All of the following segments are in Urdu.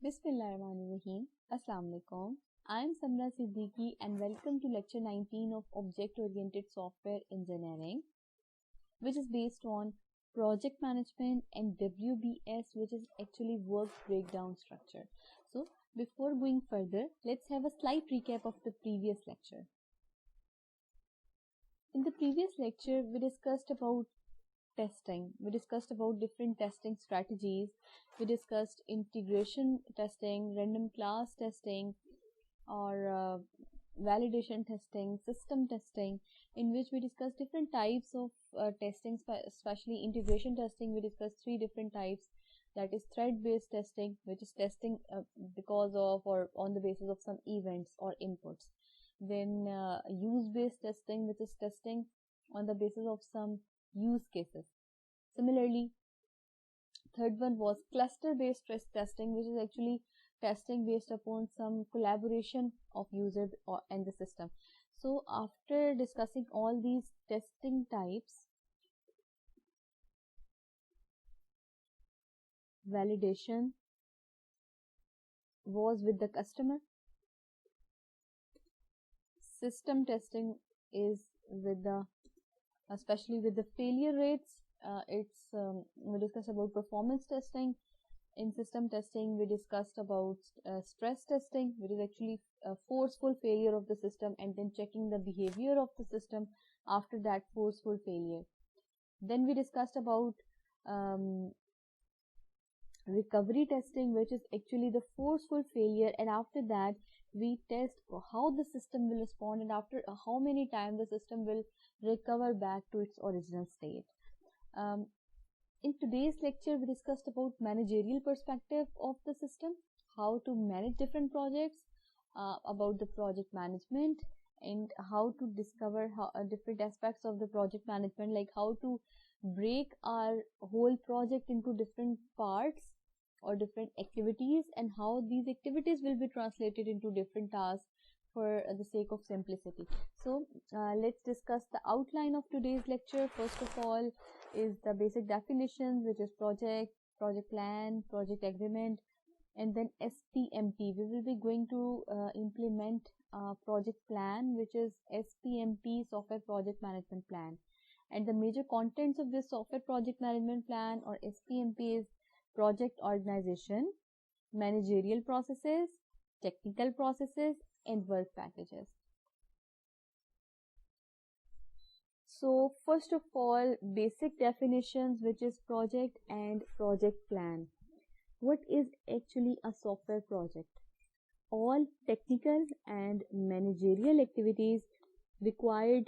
Bismillahirrahmanirrahim. Assalamu alaikum. I am Samra Siddiqui and welcome to lecture 19 of Object Oriented Software Engineering, which is based on project management and WBS, which is actually work breakdown structure. So before going further, let's have a slight recap of the previous lecture. In the previous lecture, we discussed about testing. We discussed about different testing strategies. We discussed integration testing, random class testing, or validation testing, system testing, in which we discussed different types of testing, especially integration testing. We discussed three different types. That is thread-based testing, which is testing because of or on the basis of some events or inputs. Then use-based testing, which is testing on the basis of some use cases. Similarly, third one was cluster-based stress testing, which is actually testing based upon some collaboration of user and the system. So after discussing all these testing types, validation was with the customer. System testing is with the, especially with the failure rates. We discussed about performance testing. In system testing, we discussed about stress testing, which is actually a forceful failure of the system and then checking the behavior of the system after that forceful failure. Then we discussed about recovery testing, which is actually the forceful failure, and after that we test how the system will respond and after how many times the system will recover back to its original state. In today's lecture, we discussed about managerial perspective of the system, how to manage different projects, about the project management, and how to discover different aspects of the project management, like how to break our whole project into different parts or different activities, and how these activities will be translated into different tasks for the sake of simplicity. So let's discuss the outline of today's lecture. First of all is the basic definitions, which is project plan, project agreement, and then SPMP. We will be going to implement a project plan, which is SPMP, Software Project Management Plan. And the major contents of this Software Project Management Plan or SPMP is project organization, managerial processes, technical processes, and work packages. So first of all, basic definitions, which is project and project plan. What is actually a software project? All technical and managerial activities required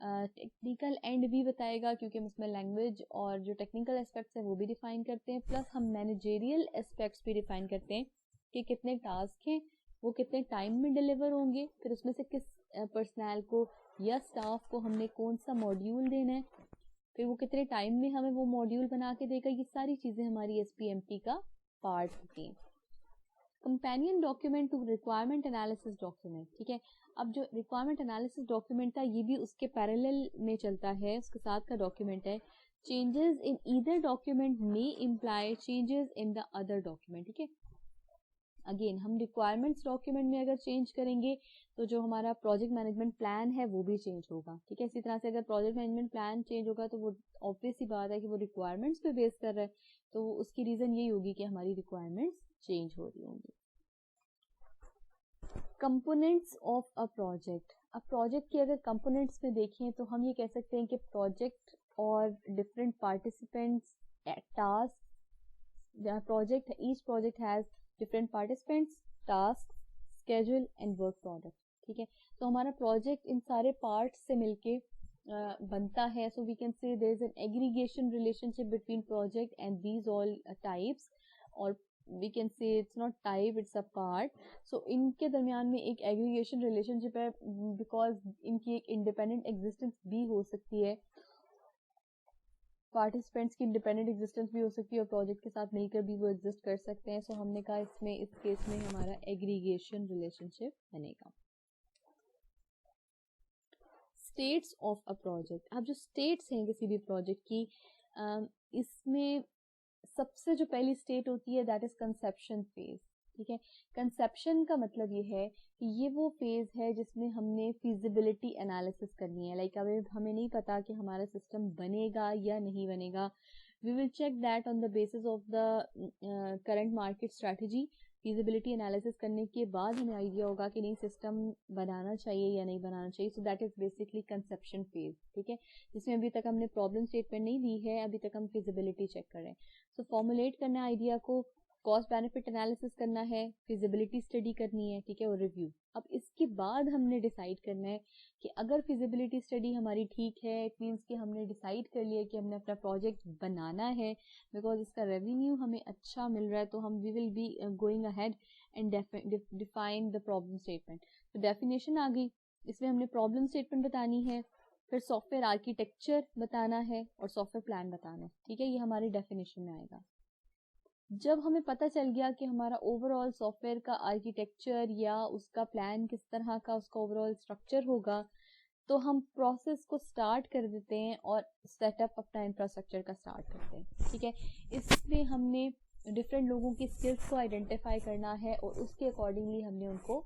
technical and بھی بتائے گا کیونکہ ہم اس میں لینگویج اور جو ٹیکنیکل اسپیکٹس ہیں وہ بھی ڈیفائن کرتے ہیں, پلس ہم مینیجریل اسپیکٹس بھی ڈیفائن کرتے ہیں کہ کتنے ٹاسک ہیں, وہ کتنے ٹائم میں ڈیلیور ہوں گے, پھر اس میں سے کس پرسنل کو یا اسٹاف کو ہم نے کون سا ماڈیول دینا ہے, پھر وہ کتنے ٹائم میں ہمیں وہ ماڈیول بنا کے دے گا. یہ ساری چیزیں ہماری ایس پی ایم پی کا پارٹ ہوتی ہیں. Companion document to requirement analysis document, ٹھیک ہے. اب جو ریکوائرمنٹ انالیسس ڈاکیومنٹ تھا یہ بھی اس کے پیرالل میں چلتا ہے, اس کے ساتھ کا ڈاکیومنٹ ہے. Changes in either document may imply changes in the other document, ٹھیک ہے. اگین ہم ریکوائرمنٹس ڈاکیومنٹ میں اگر چینج کریں گے تو جو ہمارا پروجیکٹ مینجمنٹ پلان ہے وہ بھی چینج ہوگا, ٹھیک ہے. اسی طرح سے اگر پروجیکٹ مینجمنٹ پلان چینج ہوگا تو وہ obvious سی بات ہے کہ وہ ریکوائرمنٹس پہ بیس کر رہا ہے, تو اس کی ریزن یہی ہوگی کہ ہماری ریکوائرمنٹس چینج ہو رہی ہوں گی. Components of a project. اب پروجیکٹ کے اگر کمپوننٹس میں دیکھیں تو ہم یہ کہہ سکتے ہیں کہ پروجیکٹ اور different participants task, project each project has different participants task schedule and work product, ٹھیک ہے. تو ہمارا پروجیکٹ ان سارے پارٹس سے مل کے بنتا ہے. سو we can say there is an aggregation relationship between project and these all types, اور we can say it's not type, it's a part. So ان کے درمیان میں ایک ایگریگیشن ریلیشن شپ ہے بیکاز ان کی ایک انڈیپینڈنٹ ایگزسٹنس بھی ہو سکتی ہے, پارٹیسپینٹس کی انڈیپینڈنٹ ایگزسٹنس بھی ہو سکتی ہے اور پروجیکٹ کے ساتھ مل کر بھی وہ ایگزسٹ کر سکتے ہیں. سو ہم نے کہا اس کیس میں ہمارا ایگریگیشن ریلیشن شپ بنے گا. Status of a project. اب جو اسٹیٹس ہیں کسی بھی پروجیکٹ کی, اس میں سب سے جو پہلی اسٹیٹ ہوتی ہے دیٹ از کنسیپشن فیز, ٹھیک ہے. کنسیپشن کا مطلب یہ ہے کہ یہ وہ فیز ہے جس میں ہم نے فیزیبلٹی انالیسس کرنی ہے. لائک اب ہمیں نہیں پتا کہ ہمارا سسٹم بنے گا یا نہیں بنے گا, we will check that on the basis of the current market strategy. Feasibility analysis کرنے کے بعد ہمیں آئیڈیا ہوگا کہ نہیں سسٹم بنانا چاہیے یا نہیں بنانا چاہیے. So that is basically conception phase, ٹھیک ہے, جس میں ابھی تک ہم نے پرابلم اسٹیٹمنٹ نہیں دی ہے, ابھی تک ہم فیزیبلٹی چیک کر رہے ہیں. سو فارمولیٹ کرنا آئیڈیا کو, کاسٹ بینیفٹ انالیسس کرنا ہے, فیزیبلٹی اسٹڈی کرنی ہے, ٹھیک ہے, اور ریویو. اب اس کے بعد ہم نے ڈیسائیڈ کرنا ہے کہ اگر فیزیبلٹی اسٹڈی ہماری ٹھیک ہے, اٹ مینس کہ ہم نے ڈیسائیڈ کر لیا کہ ہم نے اپنا پروجیکٹ بنانا ہے بیکاز اس کا ریونیو ہمیں اچھا مل رہا ہے, تو ہم we will be going ahead and define the problem statement. تو ڈیفینیشن آ گئی, اس میں ہم نے پرابلم اسٹیٹمنٹ بتانی ہے, پھر سافٹ ویئر آرکیٹیکچر بتانا ہے اور سافٹ ویئر پلان بتانا ہے, ٹھیک ہے. یہ ہماری ڈیفینیشن میں آئے گا. جب ہمیں پتہ چل گیا کہ ہمارا اوور آل سافٹ ویئر کا آرکیٹیکچر یا اس کا پلان کس طرح کا اس کا اوور آل اسٹرکچر ہوگا, تو ہم پروسیس کو اسٹارٹ کر دیتے ہیں اور سیٹ اپ اپنا انفراسٹرکچر کا اسٹارٹ کرتے ہیں, ٹھیک ہے. اس میں ہم نے ڈفرینٹ لوگوں کی اسکلس کو آئیڈینٹیفائی کرنا ہے اور اس کے اکارڈنگلی ہم نے ان کو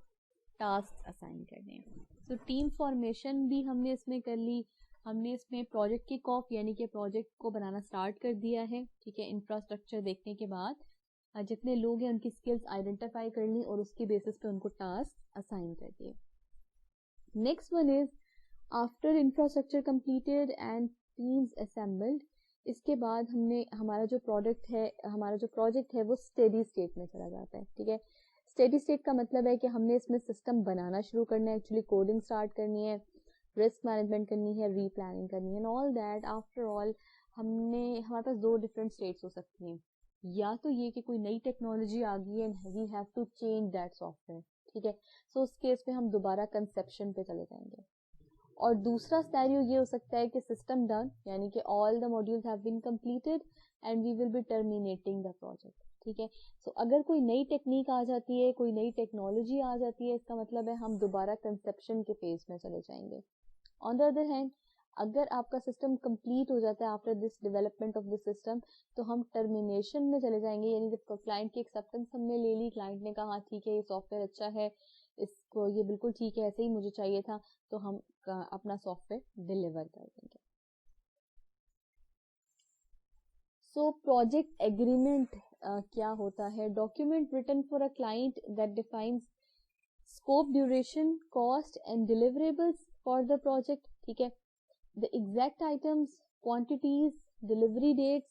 ٹاسک اسائن کرنے ہیں. تو ٹیم فارمیشن بھی ہم نے اس میں کر لی, ہم نے اس میں پروجیکٹ کک آف یعنی کہ پروجیکٹ کو بنانا اسٹارٹ کر دیا ہے, ٹھیک ہے. انفراسٹرکچر دیکھنے کے بعد جتنے لوگ ہیں ان کی اسکلس آئیڈینٹیفائی کر لی اور اس کے بیسس پہ ان کو ٹاسک اسائن کر دیے. Next one is after infrastructure completed and teams assembled. اس کے بعد ہم نے ہمارا جو پروجیکٹ ہے وہ اسٹیڈی اسٹیٹ میں چلا جاتا ہے, ٹھیک ہے. اسٹیڈی اسٹیٹ کا مطلب ہے کہ ہم نے اس میں سسٹم بنانا شروع کرنا ہے, ایکچولی کوڈنگ اسٹارٹ کرنی ہے, رسک مینجمنٹ کرنی ہے, ری پلاننگ کرنی ہے, and all that. After all ہمارے پاس دو ڈفرینٹ اسٹیٹس ہو سکتی ہیں, یا تو یہ کہ کوئی نئی ٹیکنالوجی آ گئی ہے we have to change that software, ٹھیک ہے. سو اس کیس میں ہم دوبارہ کنسیپشن پہ چلے جائیں گے. اور دوسرا سینیریو یہ ہو سکتا ہے کہ سسٹم ڈن یعنی کہ all the modules have been completed and we will be terminating the project, ٹھیک ہے. سو اگر کوئی نئی ٹیکنیک آ جاتی ہے, کوئی نئی ٹیکنالوجی آ جاتی ہے, اس کا مطلب ہے ہم دوبارہ کنسیپشن کے فیز میں چلے جائیں گے. آن دا ادر ہینڈ اگر آپ کا سسٹم کمپلیٹ ہو جاتا ہے after this development of this system, تو ہم ٹرمینیشن میں چلے جائیں گے. یعنی جب کلائنٹ کی ایکسیپٹنس ہم نے لے لی, کلائنٹ نے کہا ٹھیک ہے یہ سافٹ ویئر اچھا ہے, اس کو یہ بالکل ٹھیک ہے, ایسے ہی مجھے چاہیے تھا, تو ہم اپنا سافٹ ویئر ڈیلیور کر دیں گے. سو پروجیکٹ ایگریمنٹ کیا ہوتا ہے؟ Document written for a client that defines scope, duration, cost and deliverables for the project, ٹھیک ہے. The exact items, quantities, delivery dates,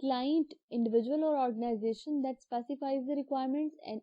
Client, individual or organization that specifies the requirements and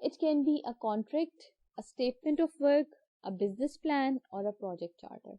It can be a contract, a statement of work, a business plan or a project charter.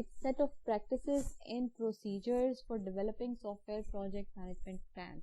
its set of practices and procedures for developing software project management plans,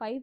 5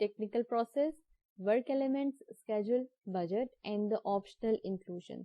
technical process, work elements, schedule, budget and the optional inclusions,